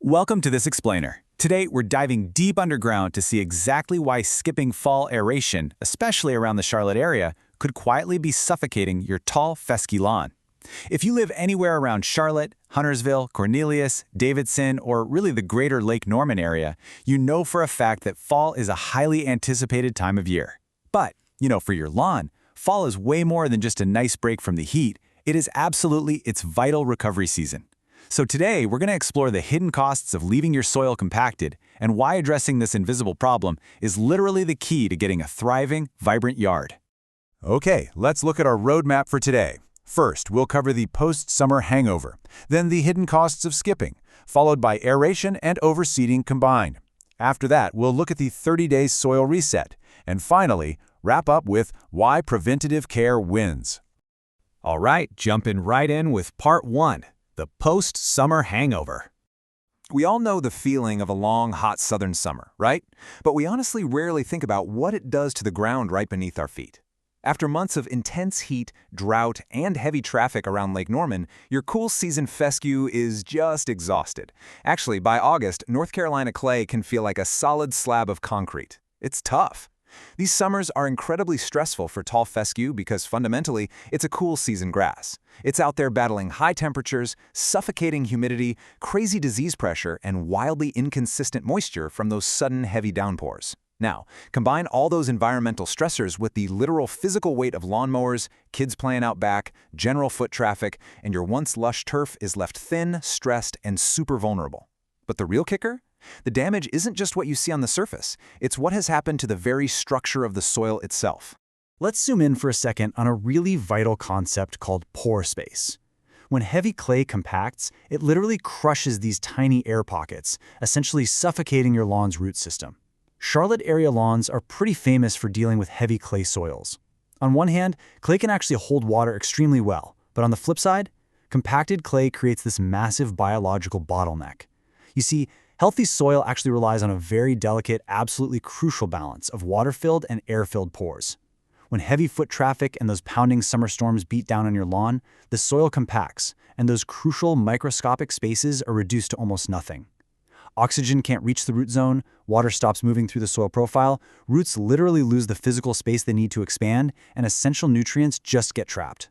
Welcome to this explainer. Today, we're diving deep underground to see exactly why skipping fall aeration, especially around the Charlotte area, could quietly be suffocating your tall fescue lawn. If you live anywhere around Charlotte, Huntersville, Cornelius, Davidson, or really the greater Lake Norman area, you know for a fact that fall is a highly anticipated time of year. But, for your lawn, fall is way more than just a nice break from the heat. It is absolutely its vital recovery season. So today, we're going to explore the hidden costs of leaving your soil compacted and why addressing this invisible problem is literally the key to getting a thriving, vibrant yard. Okay, let's look at our roadmap for today. First, we'll cover the post-summer hangover, then the hidden costs of skipping, followed by aeration and overseeding combined. After that, we'll look at the 30-day soil reset, and finally, wrap up with why preventative care wins. All right, jumping right in with part 1. The post-summer hangover. We all know the feeling of a long, hot southern summer, right? But we honestly rarely think about what it does to the ground right beneath our feet. After months of intense heat, drought, and heavy traffic around Lake Norman, your cool season fescue is just exhausted. Actually, by August, North Carolina clay can feel like a solid slab of concrete. It's tough. These summers are incredibly stressful for tall fescue because fundamentally, it's a cool season grass. It's out there battling high temperatures, suffocating humidity, crazy disease pressure, and wildly inconsistent moisture from those sudden heavy downpours. Now, combine all those environmental stressors with the literal physical weight of lawnmowers, kids playing out back, general foot traffic, and your once lush turf is left thin, stressed, and super vulnerable. But the real kicker? The damage isn't just what you see on the surface, it's what has happened to the very structure of the soil itself. Let's zoom in for a second on a really vital concept called pore space. When heavy clay compacts, it literally crushes these tiny air pockets, essentially suffocating your lawn's root system. Charlotte area lawns are pretty famous for dealing with heavy clay soils. On one hand, clay can actually hold water extremely well, but on the flip side, compacted clay creates this massive biological bottleneck. You see, healthy soil actually relies on a very delicate, absolutely crucial balance of water-filled and air-filled pores. When heavy foot traffic and those pounding summer storms beat down on your lawn, the soil compacts, and those crucial microscopic spaces are reduced to almost nothing. Oxygen can't reach the root zone, water stops moving through the soil profile, roots literally lose the physical space they need to expand, and essential nutrients just get trapped.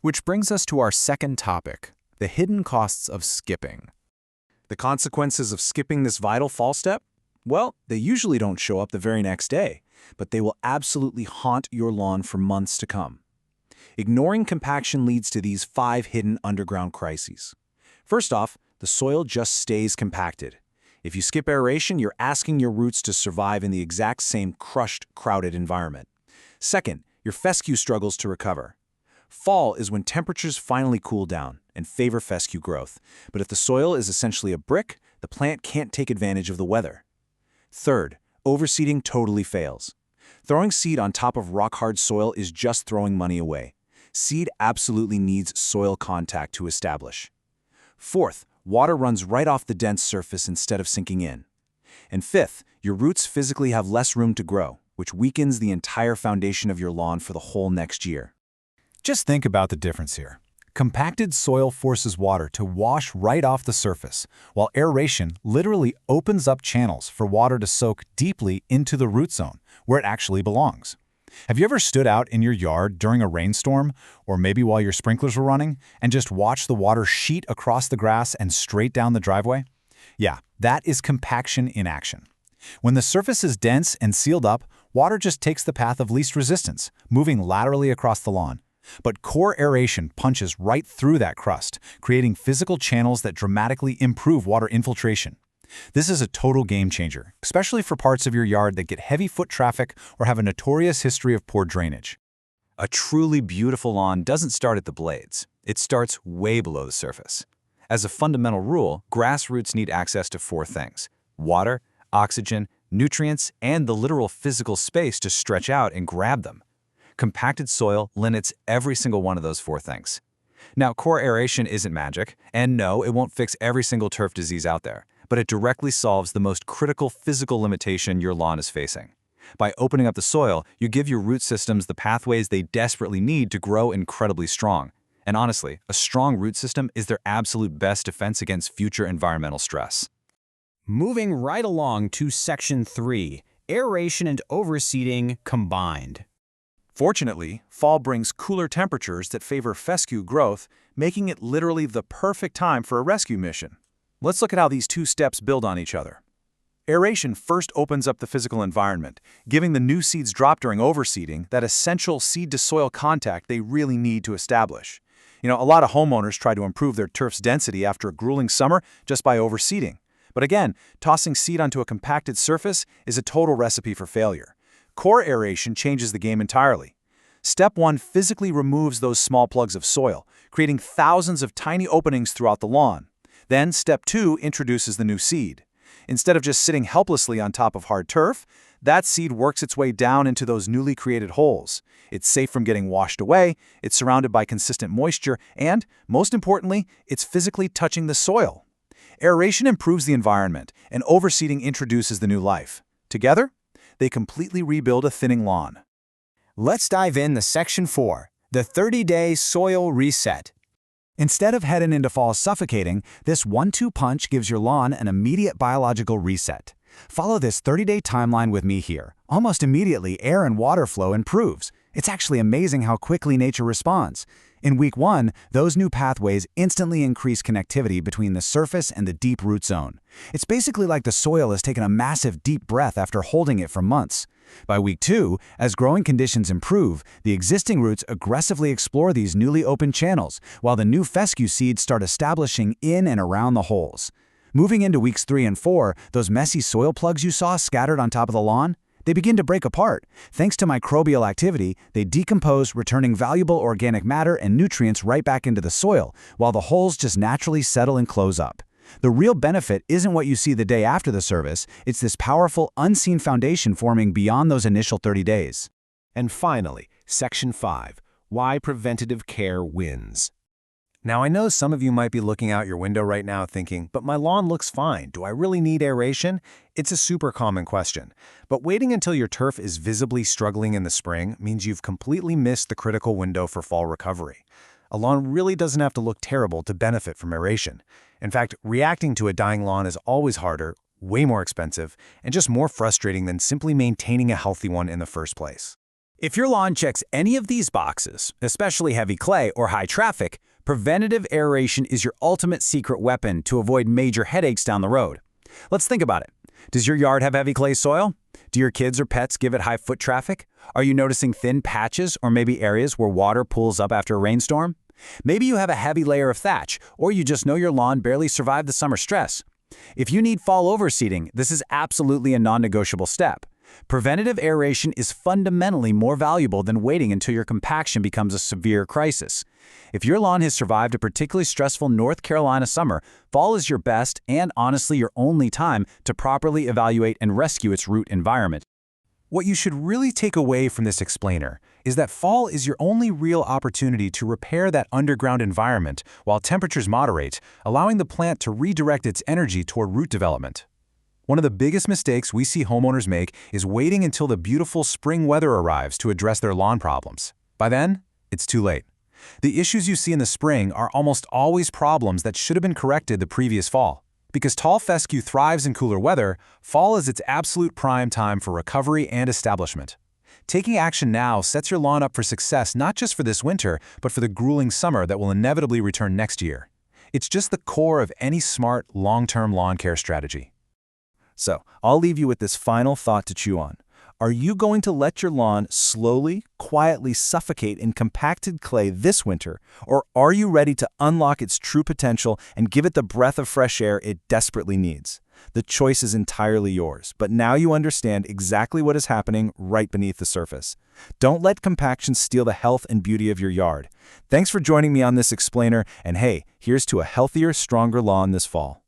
Which brings us to our second topic, the hidden costs of skipping. The consequences of skipping this vital fall step? Well, they usually don't show up the very next day, but they will absolutely haunt your lawn for months to come. Ignoring compaction leads to these 5 hidden underground crises. First off, the soil just stays compacted. If you skip aeration, you're asking your roots to survive in the exact same crushed, crowded environment. Second, your fescue struggles to recover. Fall is when temperatures finally cool down and favor fescue growth, but if the soil is essentially a brick, the plant can't take advantage of the weather. Third, overseeding totally fails. Throwing seed on top of rock-hard soil is just throwing money away. Seed absolutely needs soil contact to establish. Fourth, water runs right off the dense surface instead of sinking in. And fifth, your roots physically have less room to grow, which weakens the entire foundation of your lawn for the whole next year. Just think about the difference here. Compacted soil forces water to wash right off the surface, while aeration literally opens up channels for water to soak deeply into the root zone, where it actually belongs. Have you ever stood out in your yard during a rainstorm, or maybe while your sprinklers were running, and just watched the water sheet across the grass and straight down the driveway? Yeah, that is compaction in action. When the surface is dense and sealed up, water just takes the path of least resistance, moving laterally across the lawn. But core aeration punches right through that crust, creating physical channels that dramatically improve water infiltration. This is a total game changer, especially for parts of your yard that get heavy foot traffic or have a notorious history of poor drainage. A truly beautiful lawn doesn't start at the blades. It starts way below the surface. As a fundamental rule, grass roots need access to 4 things: water, oxygen, nutrients, and the literal physical space to stretch out and grab them. Compacted soil limits every single one of those 4 things. Now, core aeration isn't magic, and no, it won't fix every single turf disease out there, but it directly solves the most critical physical limitation your lawn is facing. By opening up the soil, you give your root systems the pathways they desperately need to grow incredibly strong. And honestly, a strong root system is their absolute best defense against future environmental stress. Moving right along to Section 3, Aeration and Overseeding combined. Fortunately, fall brings cooler temperatures that favor fescue growth, making it literally the perfect time for a rescue mission. Let's look at how these two steps build on each other. Aeration first opens up the physical environment, giving the new seeds dropped during overseeding that essential seed-to-soil contact they really need to establish. A lot of homeowners try to improve their turf's density after a grueling summer just by overseeding. But again, tossing seed onto a compacted surface is a total recipe for failure. Core aeration changes the game entirely. Step 1 physically removes those small plugs of soil, creating thousands of tiny openings throughout the lawn. Then Step 2 introduces the new seed. Instead of just sitting helplessly on top of hard turf, that seed works its way down into those newly created holes. It's safe from getting washed away, it's surrounded by consistent moisture, and, most importantly, it's physically touching the soil. Aeration improves the environment, and overseeding introduces the new life. Together, they completely rebuild a thinning lawn. Let's dive in to Section 4, the 30-day soil reset. Instead of heading into fall suffocating, this 1-2 punch gives your lawn an immediate biological reset. Follow this 30-day timeline with me here. Almost immediately, air and water flow improves. It's actually amazing how quickly nature responds. In week 1, those new pathways instantly increase connectivity between the surface and the deep root zone. It's basically like the soil has taken a massive deep breath after holding it for months. By week 2, as growing conditions improve, the existing roots aggressively explore these newly opened channels, while the new fescue seeds start establishing in and around the holes. Moving into weeks 3 and 4, those messy soil plugs you saw scattered on top of the lawn, they begin to break apart. Thanks to microbial activity, they decompose, returning valuable organic matter and nutrients right back into the soil, while the holes just naturally settle and close up. The real benefit isn't what you see the day after the service, it's this powerful, unseen foundation forming beyond those initial 30 days. And finally, Section 5, Why Preventative Care Wins. Now, I know some of you might be looking out your window right now thinking, but my lawn looks fine. Do I really need aeration? It's a super common question. But waiting until your turf is visibly struggling in the spring means you've completely missed the critical window for fall recovery. A lawn really doesn't have to look terrible to benefit from aeration. In fact, reacting to a dying lawn is always harder, way more expensive, and just more frustrating than simply maintaining a healthy one in the first place. If your lawn checks any of these boxes, especially heavy clay or high traffic, preventative aeration is your ultimate secret weapon to avoid major headaches down the road. Let's think about it. Does your yard have heavy clay soil? Do your kids or pets give it high foot traffic? Are you noticing thin patches or maybe areas where water pools up after a rainstorm? Maybe you have a heavy layer of thatch, or you just know your lawn barely survived the summer stress. If you need fall overseeding, this is absolutely a non-negotiable step. Preventative aeration is fundamentally more valuable than waiting until your compaction becomes a severe crisis. If your lawn has survived a particularly stressful North Carolina summer, fall is your best and honestly your only time to properly evaluate and rescue its root environment. What you should really take away from this explainer is that fall is your only real opportunity to repair that underground environment while temperatures moderate, allowing the plant to redirect its energy toward root development. One of the biggest mistakes we see homeowners make is waiting until the beautiful spring weather arrives to address their lawn problems. By then, it's too late. The issues you see in the spring are almost always problems that should have been corrected the previous fall. Because tall fescue thrives in cooler weather, fall is its absolute prime time for recovery and establishment. Taking action now sets your lawn up for success not just for this winter, but for the grueling summer that will inevitably return next year. It's just the core of any smart, long-term lawn care strategy. So, I'll leave you with this final thought to chew on. Are you going to let your lawn slowly, quietly suffocate in compacted clay this winter, or are you ready to unlock its true potential and give it the breath of fresh air it desperately needs? The choice is entirely yours, but now you understand exactly what is happening right beneath the surface. Don't let compaction steal the health and beauty of your yard. Thanks for joining me on this explainer, and hey, here's to a healthier, stronger lawn this fall.